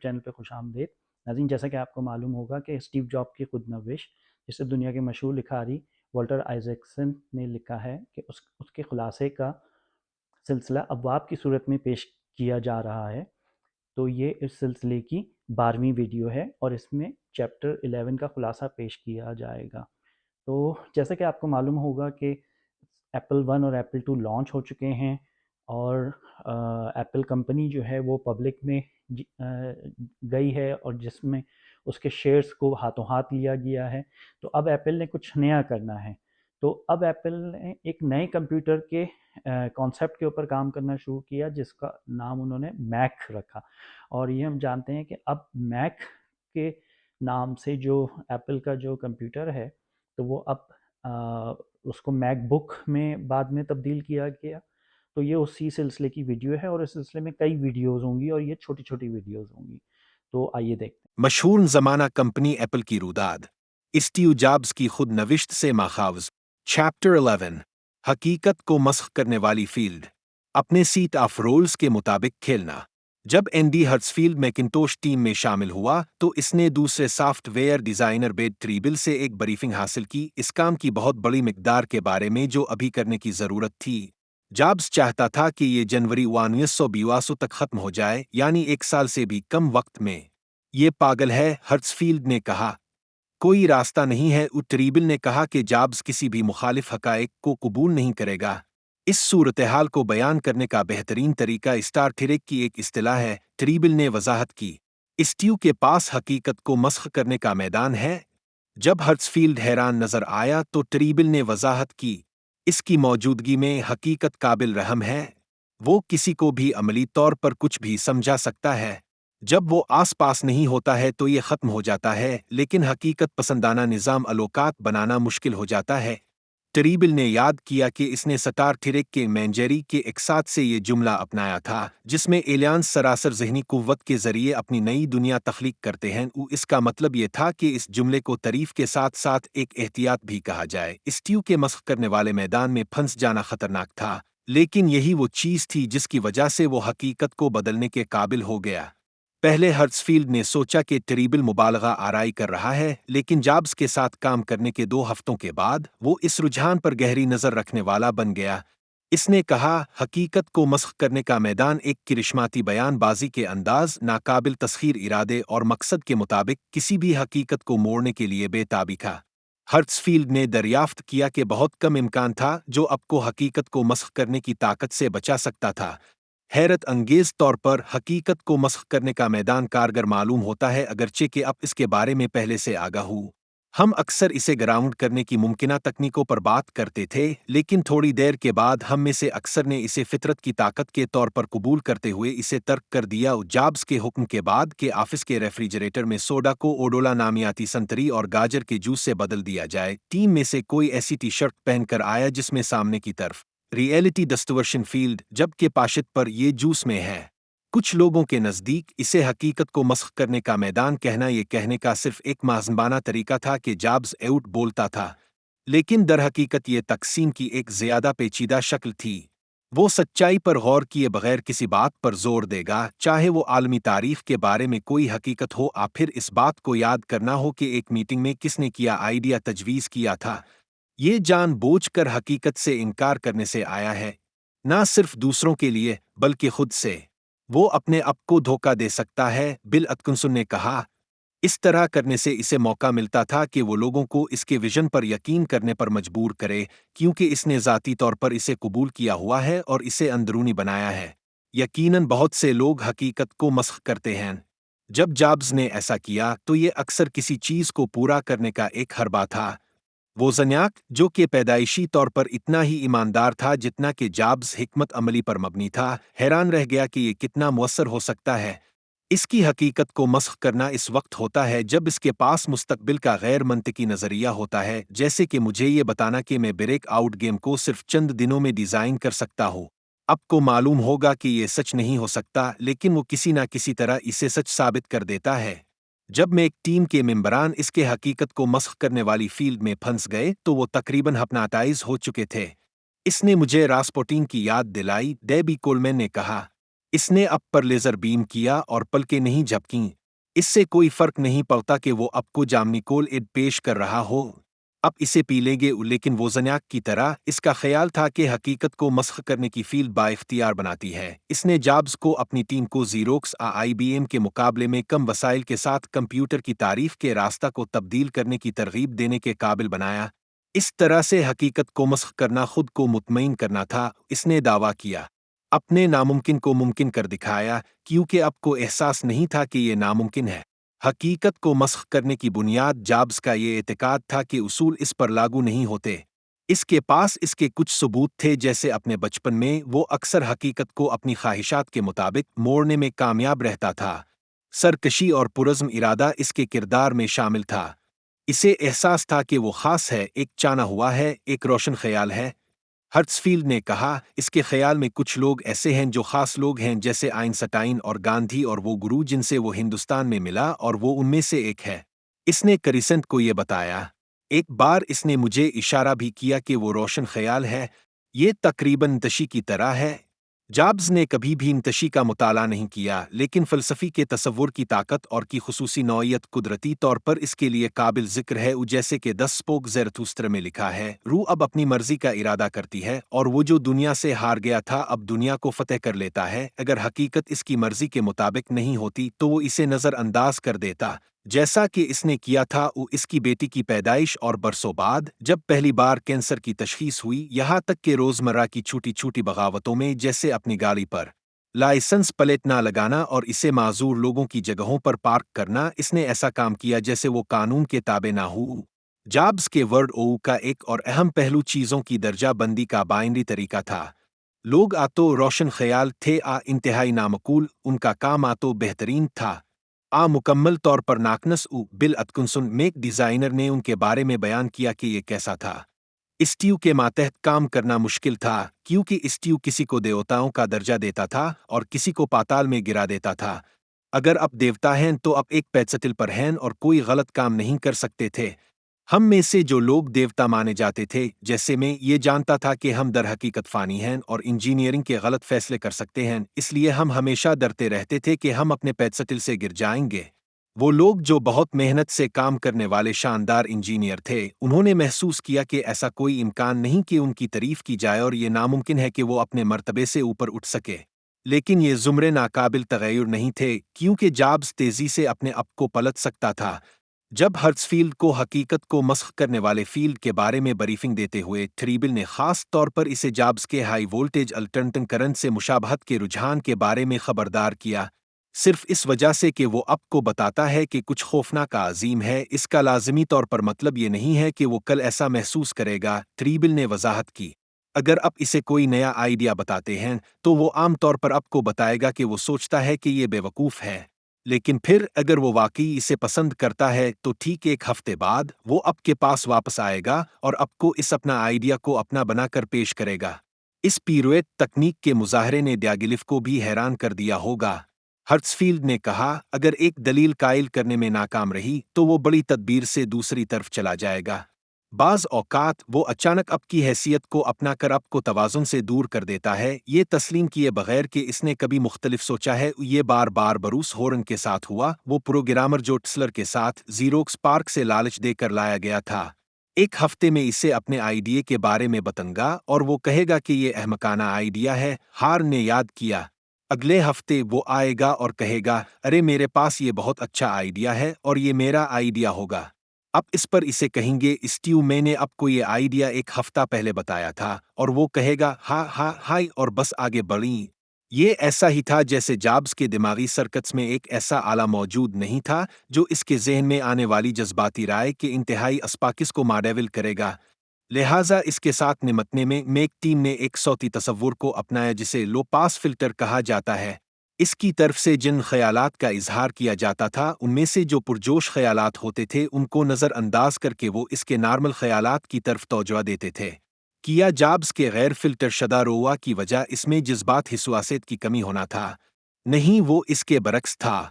Channel पे खुश आमदीद। नाज़रीन, जैसा कि आपको मालूम होगा कि स्टीव जॉब की खुद नविश, जिसे दुनिया के मशहूर लिखारी वाल्टर आइजैक्सन ने लिखा है, कि उसके खुलासे का सिलसिला अबवाब की सूरत में पेश किया जा रहा है। तो ये इस सिलसिले की 12वीं वीडियो है और इसमें चैप्टर 11 का खुलासा पेश किया जाएगा। तो जैसा कि आपको मालूम होगा कि एप्पल वन और एप्पल टू लॉन्च हो चुके हैं और एप्पल कंपनी जो है वो पब्लिक में गई है और जिसमें उसके शेयर्स को हाथों हाथ लिया गया है। तो अब एप्पल ने कुछ नया करना है। तो अब एप्पल ने एक नए कंप्यूटर के कॉन्सेप्ट के ऊपर काम करना शुरू किया, जिसका नाम उन्होंने मैक रखा। और ये हम जानते हैं कि अब मैक के नाम से जो एप्पल का जो कंप्यूटर है, तो वो अब उसको मैकबुक में बाद में तब्दील किया गया। तो ये उसी सिलसिले की वीडियो है और इस सिलसिले में कई वीडियोस होंगी और ये छोटी छोटी वीडियोस होंगी। तो आइए देखते मशहूर ज़माना कंपनी एप्पल की रुदाद, स्टीव जॉब्स की खुद नविश्त से माखावज। चैप्टर 11, हकीकत को मस्ख करने वाली फील्ड, अपने सीट ऑफ रोल्स के मुताबिक खेलना। जब एंडी हर्ट्सफील्ड मैकिंटोश टीम में शामिल हुआ तो इसने दूसरे सॉफ्टवेयर डिज़ाइनर बेड ट्रीबिल से एक ब्रीफिंग हासिल की इस काम की बहुत बड़ी मिकदार के बारे में जो अभी करने की ज़रूरत थी। जॉब्स चाहता था कि ये जनवरी 1982 तक खत्म हो जाए, यानी 1 साल से भी कम वक्त में। ये पागल है, हर्ट्सफील्ड ने कहा। कोई रास्ता नहीं है। ट्रीबिल ने कहा कि जॉब्स किसी भी मुखालिफ हकायक को कबूल नहीं करेगा। इस सूरत हाल को बयान करने का बेहतरीन तरीका स्टार ट्रेक की एक इस्तिलाह है, ट्रीबिल ने वजाहत की। स्टीव के पास हकीकत को मस्ख करने का मैदान है। जब हर्ट्सफील्ड हैरान नजर आया तो ट्रीबिल ने वजाहत की, इसकी मौजूदगी में हकीकत काबिल रहम है। वो किसी को भी अमली तौर पर कुछ भी समझा सकता है। जब वो आस पास नहीं होता है तो ये खत्म हो जाता है, लेकिन हकीकत पसंदाना निज़ाम अलोकात बनाना मुश्किल हो जाता है। ट्रीबिल ने याद किया कि इसने स्टार ट्रेक के मैंजेरी के एक साथ से ये जुमला अपनाया था, जिसमें एलियंस सरासर ज़हनी कुव्वत के ज़रिए अपनी नई दुनिया तख्लीक करते हैं। इसका मतलब ये था कि इस जुमले को तारीफ के साथ साथ एक एहतियात भी कहा जाए। स्टीव के मस्ख करने वाले मैदान में फंस जाना खतरनाक था, लेकिन यही वो चीज़ थी जिसकी वजह से वो हकीकत को बदलने के काबिल हो गया। पहले हर्ट्सफील्ड ने सोचा कि ट्रीबिल मुबालगा आराई कर रहा है, लेकिन जॉब्स के साथ काम करने के 2 हफ्तों के बाद वो इस रुझान पर गहरी नज़र रखने वाला बन गया। इसने कहा, हकीकत को मस्ख करने का मैदान एक करिश्माती बयानबाजी के अंदाज, नाकाबिल तस्खीर इरादे और मकसद के मुताबिक किसी भी हकीकत को मोड़ने के लिए बेताबी था। हर्ट्सफील्ड ने दरियाफ्त किया कि बहुत कम इम्कान था जो आपको हकीकत को मस्ख करने की ताकत से बचा सकता था। हैरत अंगेज तौर पर हकीकत को मस्ख करने का मैदान कारगर मालूम होता है, अगरचे कि अब इसके बारे में पहले से आगाह हूँ। हम अक्सर इसे ग्राउंड करने की मुमकिना तकनीकों पर बात करते थे, लेकिन थोड़ी देर के बाद हम में से अक्सर ने इसे फितरत की ताकत के तौर पर कबूल करते हुए इसे तर्क कर दिया। जॉब्स के हुक्म के बाद के ऑफिस के रेफ्रिजरेटर में सोडा को ओडोला नामियाती संतरी और गाजर के जूस से बदल दिया जाए। टीम में से कोई ऐसी टी शर्ट पहनकर आया जिसमें सामने की तरफ रियलिटी डिस्टॉर्शन फील्ड, जबकि पाशित पर ये जूस में है। कुछ लोगों के नज़दीक इसे हकीकत को मस्ख करने का मैदान कहना ये कहने का सिर्फ एक माज़नबाना तरीका था कि जॉब्स आउट बोलता था, लेकिन दरहकीकत ये तकसीम की एक ज़्यादा पेचीदा शक्ल थी। वो सच्चाई पर गौर किए बगैर किसी बात पर जोर देगा, चाहे वो आलमी तारीख के बारे में कोई हकीकत हो, या फिर इस बात को याद करना हो कि एक मीटिंग में किसने किया आइडिया तजवीज़ किया था। ये जानबूझकर हकीकत से इनकार करने से आया है, ना सिर्फ दूसरों के लिए बल्कि खुद से। वो अपने आप को धोखा दे सकता है, बिल अतकिंसन ने कहा। इस तरह करने से इसे मौका मिलता था कि वो लोगों को इसके विजन पर यकीन करने पर मजबूर करे, क्योंकि इसने ज़ाती तौर पर इसे कबूल किया हुआ है और इसे अंदरूनी बनाया है। यकीनन बहुत से लोग हकीकत को मस्ख करते हैं। जब जॉब्स ने ऐसा किया तो ये अक्सर किसी चीज़ को पूरा करने का एक हरबा था। वोज़नियाक, जो कि पैदाइशी तौर पर इतना ही ईमानदार था जितना कि जॉब्स हिकमत अमली पर मबनी था, हैरान रह गया कि ये कितना मुअस्सर हो सकता है। इसकी हकीकत को मस्ख करना इस वक्त होता है जब इसके पास मुस्तकबिल का गैर मंतकी नज़रिया होता है, जैसे कि मुझे ये बताना कि मैं ब्रेक आउट गेम को सिर्फ चंद दिनों में डिज़ाइन कर सकता हूँ। आपको मालूम होगा कि ये सच नहीं हो सकता, लेकिन वो किसी न किसी तरह इसे सच साबित कर देता है। जब मैं एक टीम के मेंबरान इसके हकीकत को मस्ख करने वाली फील्ड में फंस गए तो वो तकरीबन हिप्नोटाइज हो चुके थे। इसने मुझे रास्पुटिन की याद दिलाई, डेबी कोलमैन ने कहा। اس نے اب پر لیزر بیم کیا اور پلکیں نہیں جھپکیں۔ اس سے کوئی فرق نہیں پڑتا کہ وہ اب کو جامنیکول ایڈ پیش کر رہا ہو، اب اسے پی لیں گے، لیکن ووزنیاک کی طرح اس کا خیال تھا کہ حقیقت کو مسخ کرنے کی فیلڈ با اختیار بناتی ہے۔ اس نے جابز کو اپنی ٹیم کو زیروکس آئی بی ایم کے مقابلے میں کم وسائل کے ساتھ کمپیوٹر کی تعریف کے راستہ کو تبدیل کرنے کی ترغیب دینے کے قابل بنایا۔ اس طرح سے حقیقت کو مسخ کرنا خود کو مطمئن کرنا تھا، اس نے دعویٰ کیا۔ اپنے ناممکن کو ممکن کر دکھایا، کیونکہ اب کو احساس نہیں تھا کہ یہ ناممکن ہے۔ حقیقت کو مسخ کرنے کی بنیاد جابز کا یہ اعتقاد تھا کہ اصول اس پر لاگو نہیں ہوتے۔ اس کے پاس اس کے کچھ ثبوت تھے، جیسے اپنے بچپن میں وہ اکثر حقیقت کو اپنی خواہشات کے مطابق موڑنے میں کامیاب رہتا تھا۔ سرکشی اور پرعزم ارادہ اس کے کردار میں شامل تھا۔ اسے احساس تھا کہ وہ خاص ہے، ایک چانا ہوا ہے، ایک روشن خیال ہے۔ ہرٹزفیلڈ نے کہا، اس کے خیال میں کچھ لوگ ایسے ہیں جو خاص لوگ ہیں، جیسے آئنسٹائن اور گاندھی اور وہ گرو جن سے وہ ہندوستان میں ملا، اور وہ ان میں سے ایک ہے۔ اس نے کریسنٹ کو یہ بتایا۔ ایک بار اس نے مجھے اشارہ بھی کیا کہ وہ روشن خیال ہے، یہ تقریباً انتشی کی طرح ہے۔ جابز نے کبھی بھی انتشی کا مطالعہ نہیں کیا، لیکن فلسفی کے تصور کی طاقت اور کی خصوصی نوعیت قدرتی طور پر اس کے لیے قابل ذکر ہے، جیسے کہ دس اسپوک زیرتھوستر میں لکھا ہے، روح اب اپنی مرضی کا ارادہ کرتی ہے، اور وہ جو دنیا سے ہار گیا تھا اب دنیا کو فتح کر لیتا ہے۔ اگر حقیقت اس کی مرضی کے مطابق نہیں ہوتی تو وہ اسے نظر انداز کر دیتا، جیسا کہ اس نے کیا تھا۔ وہ اس کی بیٹی کی پیدائش اور برسوں بعد جب پہلی بار کینسر کی تشخیص ہوئی، یہاں تک کہ روزمرہ کی چھوٹی چھوٹی بغاوتوں میں، جیسے اپنی گاڑی پر لائسنس پلیٹ نہ لگانا اور اسے معذور لوگوں کی جگہوں پر پارک کرنا، اس نے ایسا کام کیا جیسے وہ قانون کے تابع نہ ہو۔ جابز کے ورڈ او کا ایک اور اہم پہلو چیزوں کی درجہ بندی کا بائنری طریقہ تھا۔ لوگ تو روشن خیال تھے، انتہائی نامقول، ان کا کام تو بہترین تھا، مکمل طور پر ناقص۔ بل اتکنسن میک ڈیزائنر نے ان کے بارے میں بیان کیا کہ یہ کیسا تھا۔ اسٹیو کے ماتحت کام کرنا مشکل تھا، کیونکہ اسٹیو کسی کو دیوتاؤں کا درجہ دیتا تھا اور کسی کو پاتال میں گرا دیتا تھا۔ اگر آپ دیوتا ہیں تو آپ ایک پیدسٹل پر ہیں اور کوئی غلط کام نہیں کر سکتے تھے۔ ہم میں سے جو لوگ دیوتا مانے جاتے تھے، جیسے میں، یہ جانتا تھا کہ ہم در حقیقت فانی ہیں اور انجینئرنگ کے غلط فیصلے کر سکتے ہیں، اس لیے ہم ہمیشہ ڈرتے رہتے تھے کہ ہم اپنے پیدسٹل سے گر جائیں گے۔ وہ لوگ جو بہت محنت سے کام کرنے والے شاندار انجینئر تھے، انہوں نے محسوس کیا کہ ایسا کوئی امکان نہیں کہ ان کی تعریف کی جائے، اور یہ ناممکن ہے کہ وہ اپنے مرتبے سے اوپر اٹھ سکے۔ لیکن یہ زمرے ناقابل تغیر نہیں تھے، کیونکہ جابز تیزی سے اپنے آپ کو پلٹ سکتا تھا۔ جب ہرٹزفیلڈ کو حقیقت کو مسخ کرنے والے فیلڈ کے بارے میں بریفنگ دیتے ہوئے ٹریبل نے خاص طور پر اسے جابز کے ہائی وولٹیج الٹرنیٹنگ کرنٹ سے مشابہت کے رجحان کے بارے میں خبردار کیا، صرف اس وجہ سے کہ وہ آپ کو بتاتا ہے کہ کچھ خوفناک عظیم ہے، اس کا لازمی طور پر مطلب یہ نہیں ہے کہ وہ کل ایسا محسوس کرے گا۔ ٹریبل نے وضاحت کی، اگر آپ اسے کوئی نیا آئیڈیا بتاتے ہیں تو وہ عام طور پر آپ کو بتائے گا کہ وہ سوچتا ہے کہ یہ بے وقوف ہے، لیکن پھر اگر وہ واقعی اسے پسند کرتا ہے تو ٹھیک ایک ہفتے بعد وہ آپ کے پاس واپس آئے گا اور آپ کو اس اپنا آئیڈیا کو اپنا بنا کر پیش کرے گا۔ اس پیرویٹ تکنیک کے مظاہرے نے ڈیاگلیف کو بھی حیران کر دیا ہوگا۔ ہرٹزفیلڈ نے کہا، اگر ایک دلیل قائل کرنے میں ناکام رہی تو وہ بڑی تدبیر سے دوسری طرف چلا جائے گا۔ بعض اوقات وہ اچانک آپ کی حیثیت کو اپنا کر آپ کو توازن سے دور کر دیتا ہے، یہ تسلیم کیے بغیر کہ اس نے کبھی مختلف سوچا ہے۔ یہ بار بار بروس ہورن کے ساتھ ہوا، وہ پروگرامر جو ٹسلر کے ساتھ زیروکس پارک سے لالچ دے کر لایا گیا تھا۔ ایک ہفتے میں اسے اپنے آئیڈیا کے بارے میں بتنگا اور وہ کہے گا کہ یہ احمقانہ آئیڈیا ہے۔ ہارن نے یاد کیا، اگلے ہفتے وہ آئے گا اور کہے گا، ارے میرے پاس یہ بہت اچھا آئیڈیا ہے اور یہ میرا آئیڈیا ہوگا۔ اب اس پر اسے کہیں گے، اسٹیو میں نے آپ کو یہ آئیڈیا ایک ہفتہ پہلے بتایا تھا، اور وہ کہے گا، ہاں ہاں ہائی، اور بس آگے بڑھیں۔ یہ ایسا ہی تھا جیسے جابز کے دماغی سرکٹس میں ایک ایسا آلہ موجود نہیں تھا جو اس کے ذہن میں آنے والی جذباتی رائے کے انتہائی اسپاکس کو ماڈیول کرے گا۔ لہٰذا اس کے ساتھ نمٹنے میں میک ٹیم نے ایک صوتی تصور کو اپنایا جسے لو پاس فلٹر کہا جاتا ہے۔ اس کی طرف سے جن خیالات کا اظہار کیا جاتا تھا، ان میں سے جو پرجوش خیالات ہوتے تھے ان کو نظر انداز کر کے وہ اس کے نارمل خیالات کی طرف توجہ دیتے تھے۔ کیا جابز کے غیر فلٹر شدہ روا کی وجہ اس میں جذبات حساسیت کی کمی ہونا تھا؟ نہیں، وہ اس کے برعکس تھا۔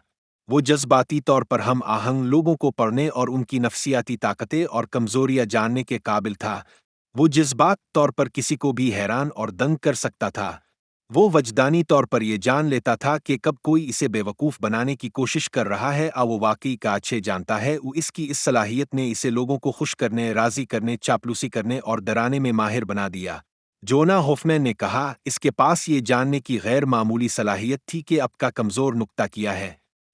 وہ جذباتی طور پر ہم آہنگ لوگوں کو پڑھنے اور ان کی نفسیاتی طاقتیں اور کمزوریاں جاننے کے قابل تھا۔ وہ جذبات طور پر کسی کو بھی حیران اور دنگ کر سکتا تھا۔ وہ وجدانی طور پر یہ جان لیتا تھا کہ کب کوئی اسے بیوقوف بنانے کی کوشش کر رہا ہے اور وہ واقعی کا اچھے جانتا ہے وہ اس کی اس صلاحیت نے اسے لوگوں کو خوش کرنے، راضی کرنے، چاپلوسی کرنے اور ڈرانے میں ماہر بنا دیا۔ جونا ہوفمین نے کہا اس کے پاس یہ جاننے کی غیر معمولی صلاحیت تھی کہ اب کا کمزور نقطہ کیا ہے۔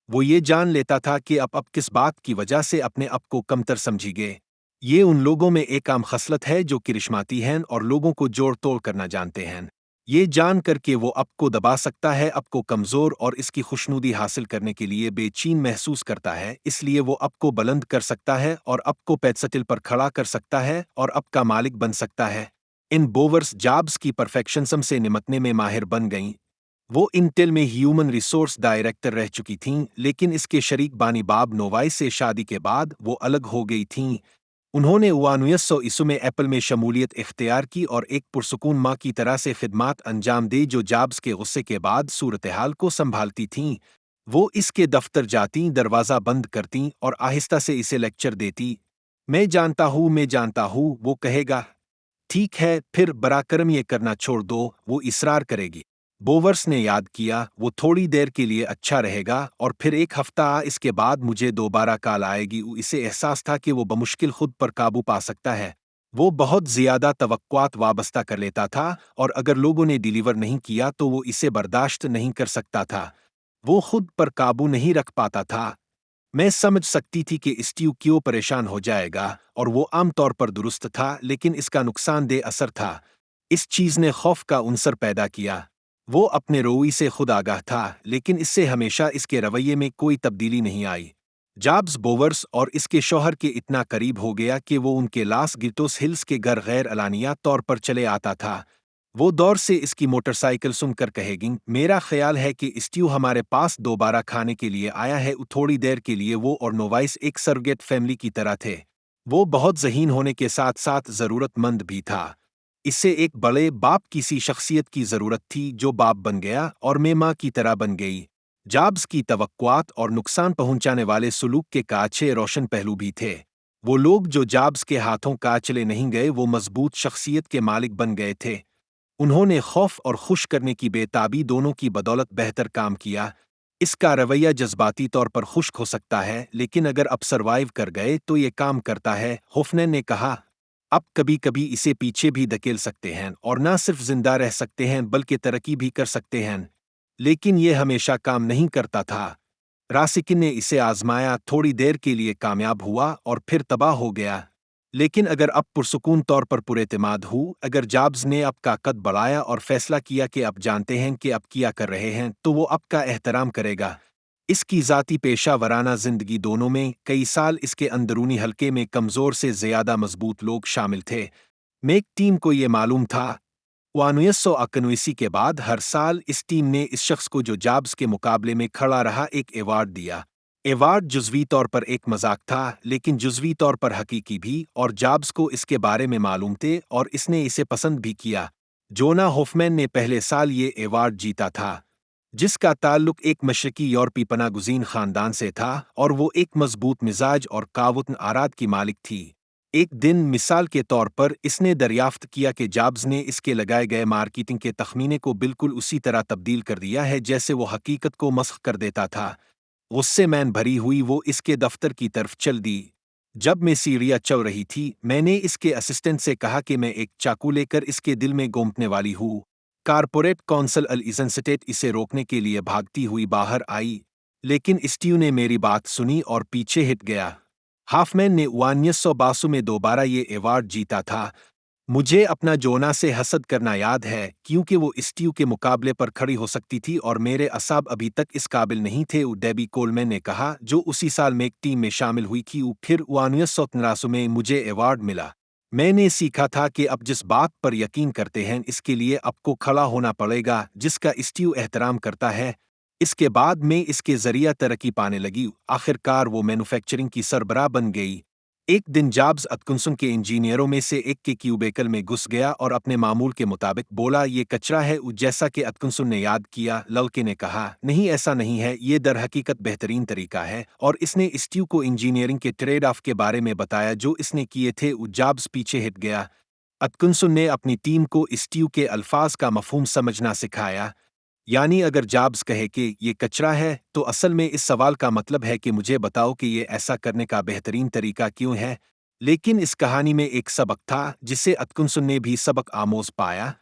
وہ یہ جان لیتا تھا کہ اب کس بات کی وجہ سے اپنے آپ کو کمتر سمجھی گئے۔ یہ ان لوگوں میں ایک عام خصلت ہے جو کرشماتی ہیں اور لوگوں کو جوڑ توڑ کرنا جانتے ہیں۔ یہ جان کر کہ وہ اب کو دبا سکتا ہے، اب کو کمزور اور اس کی خوشنودی حاصل کرنے کے لیے بے چین محسوس کرتا ہے، اس لیے وہ اب کو بلند کر سکتا ہے اور اب کو پیڈسٹل پر کھڑا کر سکتا ہے اور اب کا مالک بن سکتا ہے۔ ان بوورس جابز کی پرفیکشنزم سے نمٹنے میں ماہر بن گئیں۔ وہ انٹیل میں ہیومن ریسورس ڈائریکٹر رہ چکی تھیں، لیکن اس کے شریک بانی باب نووائی سے شادی کے بعد وہ الگ ہو گئی تھیں۔ انہوں نے 1900 میں ایپل میں شمولیت اختیار کی اور ایک پرسکون ماں کی طرح سے خدمات انجام دی جو جابز کے غصے کے بعد صورتحال کو سنبھالتی تھیں۔ وہ اس کے دفتر جاتیں، دروازہ بند کرتیں اور آہستہ سے اسے لیکچر دیتی۔ میں جانتا ہوں، وہ کہے گا۔ ٹھیک ہے، پھر برا کرم یہ کرنا چھوڑ دو، وہ اصرار کرے گی۔ بوورس نے یاد کیا، وہ تھوڑی دیر کے لیے اچھا رہے گا اور پھر ایک ہفتہ اس کے بعد مجھے دوبارہ کال آئے گی۔ اسے احساس تھا کہ وہ بمشکل خود پر قابو پا سکتا ہے۔ وہ بہت زیادہ توقعات وابستہ کر لیتا تھا اور اگر لوگوں نے ڈیلیور نہیں کیا تو وہ اسے برداشت نہیں کر سکتا تھا۔ وہ خود پر قابو نہیں رکھ پاتا تھا۔ میں سمجھ سکتی تھی کہ اسٹیو کیوں پریشان ہو جائے گا اور وہ عام طور پر درست تھا، لیکن اس کا نقصان دہ اثر تھا۔ اس چیز نے خوف کا عنصر پیدا کیا۔ وہ اپنے روئی سے خود آگاہ تھا، لیکن اس سے ہمیشہ اس کے رویے میں کوئی تبدیلی نہیں آئی۔ جابز بوورس اور اس کے شوہر کے اتنا قریب ہو گیا کہ وہ ان کے لاس گیٹوس ہلز کے گھر غیر اعلانیہ طور پر چلے آتا تھا۔ وہ دور سے اس کی موٹر سائیکل سن کر کہے گی، میرا خیال ہے کہ اسٹیو ہمارے پاس دوبارہ کھانے کے لیے آیا ہے۔ تھوڑی دیر کے لیے وہ اور نووائس ایک سرگیٹ فیملی کی طرح تھے۔ وہ بہت ذہین ہونے کے ساتھ ساتھ ضرورت مند بھی تھا۔ اسے ایک بڑے باپ کی سی شخصیت کی ضرورت تھی جو باپ بن گیا اور میں ماں کی طرح بن گئی۔ جابز کی توقعات اور نقصان پہنچانے والے سلوک کے اچھے روشن پہلو بھی تھے۔ وہ لوگ جو جابز کے ہاتھوں کا چلے نہیں گئے وہ مضبوط شخصیت کے مالک بن گئے تھے۔ انہوں نے خوف اور خوش کرنے کی بے تابی دونوں کی بدولت بہتر کام کیا۔ اس کا رویہ جذباتی طور پر خشک ہو سکتا ہے، لیکن اگر اب سروائیو کر گئے تو یہ کام کرتا ہے، ہوفمین نے کہا۔ اب کبھی کبھی اسے پیچھے بھی دھکیل سکتے ہیں اور نہ صرف زندہ رہ سکتے ہیں بلکہ ترقی بھی کر سکتے ہیں، لیکن یہ ہمیشہ کام نہیں کرتا تھا۔ راسکن نے اسے آزمایا، تھوڑی دیر کے لیے کامیاب ہوا اور پھر تباہ ہو گیا۔ لیکن اگر اب پرسکون طور پر پراعتماد ہو، اگر جابز نے اب کا قد بڑھایا اور فیصلہ کیا کہ اب جانتے ہیں کہ اب کیا کر رہے ہیں، تو وہ اب کا احترام کرے گا۔ اس کی ذاتی پیشہ ورانہ زندگی دونوں میں کئی سال اس کے اندرونی حلقے میں کمزور سے زیادہ مضبوط لوگ شامل تھے۔ میک ٹیم کو یہ معلوم تھا۔ 1991 کے بعد ہر سال اس ٹیم نے اس شخص کو جو جابز کے مقابلے میں کھڑا رہا ایک ایوارڈ دیا۔ ایوارڈ جزوی طور پر ایک مذاق تھا، لیکن جزوی طور پر حقیقی بھی، اور جابز کو اس کے بارے میں معلوم تھے اور اس نے اسے پسند بھی کیا۔ جونا ہوفمین نے پہلے سال یہ ایوارڈ جیتا تھا، جس کا تعلق ایک مشرقی یورپی پناہ گزین خاندان سے تھا، اور وہ ایک مضبوط مزاج اور قاوتن آرات کی مالک تھی۔ ایک دن مثال کے طور پر اس نے دریافت کیا کہ جابز نے اس کے لگائے گئے مارکیٹنگ کے تخمینے کو بالکل اسی طرح تبدیل کر دیا ہے جیسے وہ حقیقت کو مسخ کر دیتا تھا۔ غصے میں بھری ہوئی وہ اس کے دفتر کی طرف چل دی۔ جب میں سیڑھیاں چڑھ رہی تھی، میں نے اس کے اسسٹنٹ سے کہا کہ میں ایک چاقو لے کر اس کے دل میں گھونپنے والی ہوں۔ کارپوریٹ کونسل الایزنسٹیٹ اسے روکنے کے لیے بھاگتی ہوئی باہر آئی، لیکن اسٹیو نے میری بات سنی اور پیچھے ہٹ گیا۔ ہافمین نے 1982 میں دوبارہ یہ ایوارڈ جیتا تھا۔ مجھے اپنا جونا سے حسد کرنا یاد ہے کیونکہ وہ اسٹیو کے مقابلے پر کھڑی ہو سکتی تھی اور میرے اعصاب ابھی تک اس قابل نہیں تھے، ڈیبی کولمین نے کہا، جو اسی سال میک ٹیم میں شامل ہوئی تھی۔ پھر 1993 میں مجھے ایوارڈ ملا۔ میں نے سیکھا تھا کہ اب جس بات پر یقین کرتے ہیں اس کے لیے آپ کو کھڑا ہونا پڑے گا، جس کا اسٹیو احترام کرتا ہے۔ اس کے بعد میں اس کے ذریعہ ترقی پانے لگی۔ آخر کار وہ مینوفیکچرنگ کی سربراہ بن گئی۔ ایک دن جابز اتکنسن کے انجینئروں میں سے ایک کے کیوبیکل میں گھس گیا اور اپنے معمول کے مطابق بولا، یہ کچرا ہے۔ جیسا کہ اتکنسن نے یاد کیا، لڑکے نے کہا، نہیں ایسا نہیں ہے، یہ در حقیقت بہترین طریقہ ہے، اور اس نے اسٹیو کو انجینئرنگ کے ٹریڈ آف کے بارے میں بتایا جو اس نے کیے تھے۔ جابز پیچھے ہٹ گیا۔ अतकिंसन ने अपनी टीम को स्टीव के अल्फाज का मफहूम समझना सिखाया, यानी अगर जॉब्स कहे कि ये कचरा है तो असल में इस सवाल का मतलब है कि मुझे बताओ कि ये ऐसा करने का बेहतरीन तरीका क्यों है। लेकिन इस कहानी में एक सबक था जिसे अतकिंसन ने भी सबक आमोज पाया।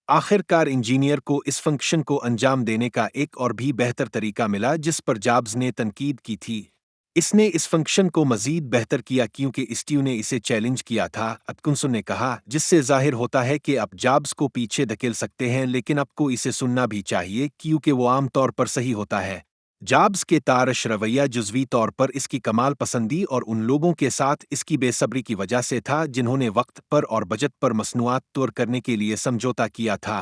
आखिरकार इंजीनियर को इस फंक्शन को अंजाम देने का एक और भी बेहतर तरीका मिला जिस पर जॉब्स ने तनकीद की थी। इसने इस फंक्शन को मजीद बेहतर किया क्योंकि स्टीव ने इसे चैलेंज किया था, अतकिंसन ने कहा, जिससे जाहिर होता है कि आप जॉब्स को पीछे धकेल सकते हैं लेकिन आपको इसे सुनना भी चाहिए क्योंकि वो आम तौर पर सही होता है। जॉब्स के तारश रवैया जुज़वी तौर पर इसकी कमाल पसंदी और उन लोगों के साथ इसकी बेसब्री की वजह से था जिन्होंने वक्त पर और बजट पर मसनूआत तौर करने के लिए समझौता किया था।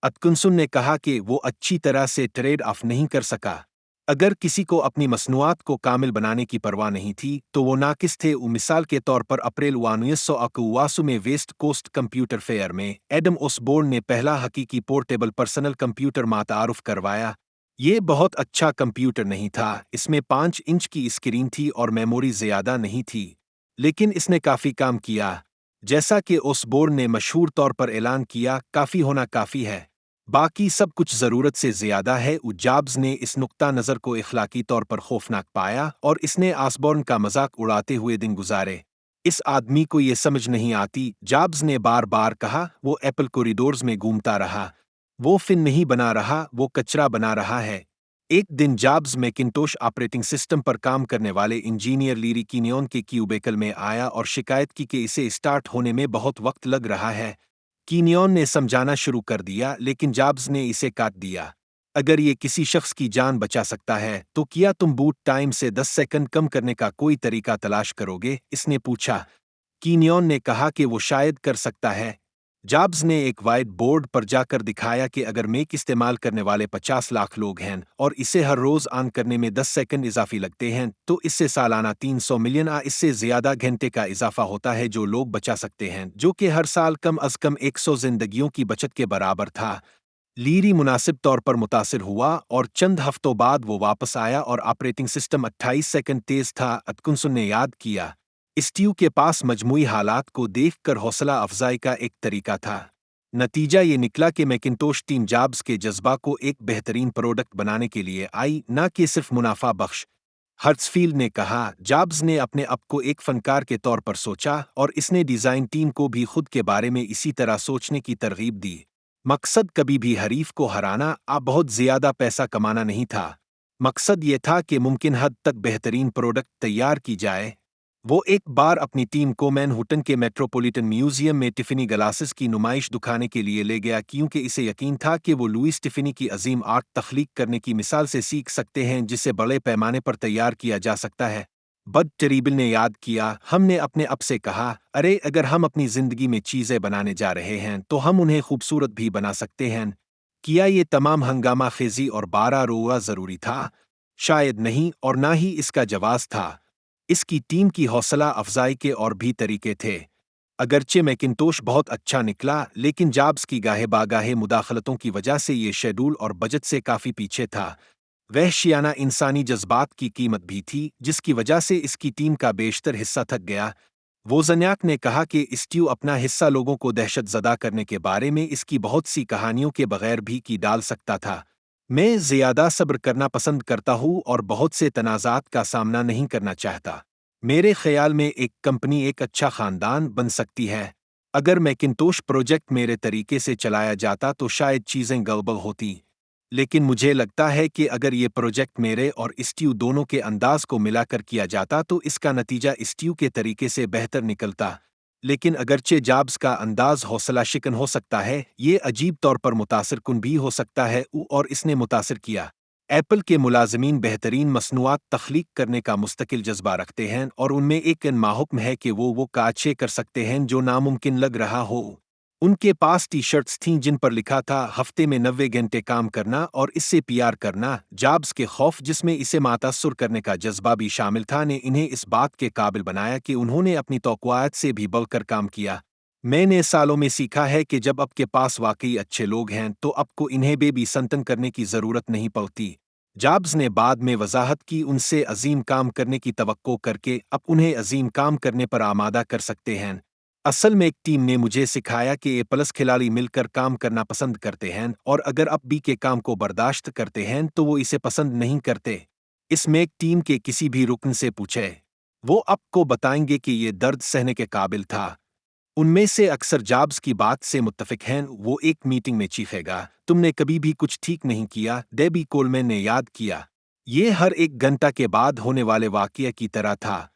अतकिंसन ने कहा कि वो अच्छी तरह से ट्रेड ऑफ नहीं कर सका। अगर किसी को अपनी मसनूआत को कामिल बनाने की परवाह नहीं थी तो वो नाकिस थे। मिसाल के तौर पर अप्रैल 1981 में वेस्ट कोस्ट कंप्यूटर फेयर में एडम ओसबोर्न ने पहला हकीकी पोर्टेबल पर्सनल कंप्यूटर मुतारुफ करवाया। ये बहुत अच्छा कंप्यूटर नहीं था, इसमें 5 इंच की स्क्रीन थी और मेमोरी ज़्यादा नहीं थी, लेकिन इसने काफ़ी काम किया। जैसा कि ओसबोर्न ने मशहूर तौर पर ऐलान किया, काफ़ी होना काफ़ी है, बाकी सब कुछ ज़रूरत से ज़्यादा है। जॉब्स ने इस नुक्ता नज़र को इखलाकी तौर पर खौफनाक पाया और इसने ऑसबोर्न का मजाक उड़ाते हुए दिन गुजारे। इस आदमी को ये समझ नहीं आती, जॉब्स ने बार बार कहा। वो एप्पल कॉरिडोर्स में घूमता रहा, वो फिल्म नहीं बना रहा, वो कचरा बना रहा है। एक दिन जॉब्स मैकिंटोश ऑपरेटिंग सिस्टम पर काम करने वाले इंजीनियर लीरी कीनियन के क्यूबिकल में आया और शिकायत की कि इसे स्टार्ट होने में बहुत वक्त लग रहा है। कीनियन ने समझाना शुरू कर दिया लेकिन जॉब्स ने इसे काट दिया। अगर ये किसी शख्स की जान बचा सकता है तो क्या तुम बूट टाइम से 10 सेकंड कम करने का कोई तरीका तलाश करोगे? इसने पूछा। कीनियन ने कहा कि वो शायद कर सकता है। जॉब्स ने एक वाइट बोर्ड पर जाकर दिखाया कि अगर मैक इस्तेमाल करने वाले 50 लाख लोग हैं और इसे हर रोज ऑन करने में 10 सेकंड इजाफी लगते हैं तो इससे सालाना 300 मिलियन इससे ज्यादा घंटे का इजाफा होता है जो लोग बचा सकते हैं, जो कि हर साल कम अज कम 100 जिंदगियों की बचत के बराबर था। लीरी मुनासिब तौर पर मुतासिर हुआ और चंद हफ्तों बाद वो वापस आया और ऑपरेटिंग सिस्टम 28 सेकंड तेज था। अतकिंसन ने याद किया, स्टीव के पास मजमूई हालात को देखकर हौसला अफजाई का एक तरीका था। नतीजा ये निकला कि मैकिंटोश टीम जॉब्स के जज्बा को एक बेहतरीन प्रोडक्ट बनाने के लिए आई, न कि सिर्फ मुनाफा बख्श। हर्ट्सफील्ड ने कहा, जॉब्स ने अपने आप को एक फनकार के तौर पर सोचा और इसने डिजाइन टीम को भी खुद के बारे में इसी तरह सोचने की तरगीब दी। मकसद कभी भी हरीफ को हराना बहुत ज्यादा पैसा कमाना नहीं था। मकसद ये था कि मुमकिन हद तक बेहतरीन प्रोडक्ट तैयार की जाए। वो एक बार अपनी टीम को मैनहट्टन के मेट्रोपॉलिटन म्यूजियम में टिफनी ग्लासेस की नुमाइश दिखाने के लिए ले गया क्योंकि इसे यकीन था कि वो लुइस टिफनी की अजीम आर्ट तख्लीक करने की मिसाल से सीख सकते हैं जिसे बड़े पैमाने पर तैयार किया जा सकता है। बड टेरिबल ने याद किया, हमने अपने आप से कहा, अरे अगर हम अपनी जिंदगी में चीजें बनाने जा रहे हैं तो हम उन्हें खूबसूरत भी बना सकते हैं। किया ये तमाम हंगामा खेजी और बारा रोआ जरूरी था? शायद नहीं, और ना ही इसका जवाब था। इसकी टीम की हौसला अफजाई के और भी तरीके थे। अगरचे मैकिंटोश बहुत अच्छा निकला लेकिन जॉब्स की गाहे बागाहे मुदाखलतों की वजह से ये शेड्यूल और बजट से काफ़ी पीछे था। वहशियाना इंसानी जज्बात की कीमत भी थी जिसकी वजह से इसकी टीम का बेशतर हिस्सा थक गया। वोज़न्याक ने कहा कि स्टीव अपना हिस्सा लोगों को दहशत ज़दा करने के बारे में इसकी बहुत सी कहानियों के बगैर भी की डाल सकता था। मैं ज़्यादा सब्र करना पसंद करता हूँ और बहुत से तनाज़ात का सामना नहीं करना चाहता। मेरे ख्याल में एक कंपनी एक अच्छा ख़ानदान बन सकती है। अगर मैकिंटोश प्रोजेक्ट मेरे तरीके से चलाया जाता तो शायद चीज़ें गड़बड़ होती, लेकिन मुझे लगता है कि अगर ये प्रोजेक्ट मेरे और स्टीव दोनों के अंदाज को मिलाकर किया जाता तो इसका नतीजा स्टीव के तरीके से बेहतर निकलता। लेकिन अगरचे जॉब्स का अंदाज हौसला शिकन हो सकता है, ये अजीब तौर पर मुतासिर कुन भी हो सकता है और इसने मुतासिर किया। एप्पल के मुलाजमीन बेहतरीन मसनूआत तख्लीक करने का मुस्तकिल जज्बा रखते हैं और उनमें एक माहुक्म है कि वो काचे कर सकते हैं जो नामुमकिन लग रहा हो। उनके पास टी शर्ट्स थीं जिन पर लिखा था हफ्ते में 90 घंटे काम करना और इससे प्यार करना। जॉब्स के खौफ जिसमें इसे मातासुर करने का जज्बा भी शामिल था ने इन्हें इस बात के काबिल बनाया कि उन्होंने अपनी तौक़ुआत से भी बढ़कर काम किया। मैंने सालों में सीखा है कि जब आपके पास वाकई अच्छे लोग हैं तो आपको इन्हें बेबी संतन करने की ज़रूरत नहीं पड़ती। जॉब्स ने बाद में वजाहत की, उनसे अजीम काम करने की तवक्को करके आप उन्हें अजीम काम करने पर आमादा कर सकते हैं। असल में एक टीम ने मुझे सिखाया कि ए प्लस खिलाड़ी मिलकर काम करना पसंद करते हैं और अगर आप बी के काम को बर्दाश्त करते हैं तो वो इसे पसंद नहीं करते। इसमें एक टीम के किसी भी रुकन से पूछे, वो आपको बताएंगे कि ये दर्द सहने के काबिल था। उनमें से अक्सर जॉब्स की बात से मुत्तफिक हैं। वो एक मीटिंग में चीखेगा, तुमने कभी भी कुछ ठीक नहीं किया। डेबी कोलमैन ने याद किया, ये हर एक घंटा के बाद होने वाले वाकये की तरह था।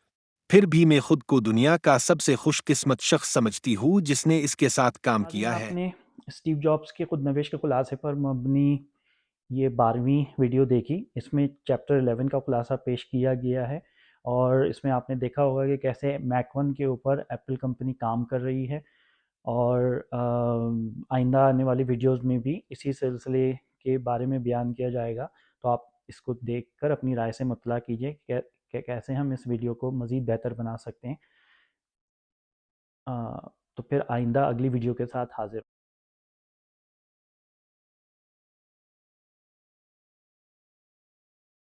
फिर भी मैं खुद को दुनिया का सबसे खुशकिस्मत शख्स समझती हूँ जिसने इसके साथ काम नाज़रीन, किया है। आपने स्टीव जॉब्स के खुद नविश के खुलासे पर मबनी ये 12वीं वीडियो देखी। इसमें चैप्टर 11 का खुलासा पेश किया गया है और इसमें आपने देखा होगा कि कैसे मैक वन के ऊपर एप्पल कंपनी काम कर रही है और आइंदा आने वाली वीडियोस में भी इसी सिलसिले के बारे में बयान किया जाएगा। तो आप इसको देखकर अपनी राय से मुतला कीजिए कि कैसे हम इस वीडियो को मज़ीद बेहतर बना सकते हैं। तो फिर आइंदा अगली वीडियो के साथ हाजिर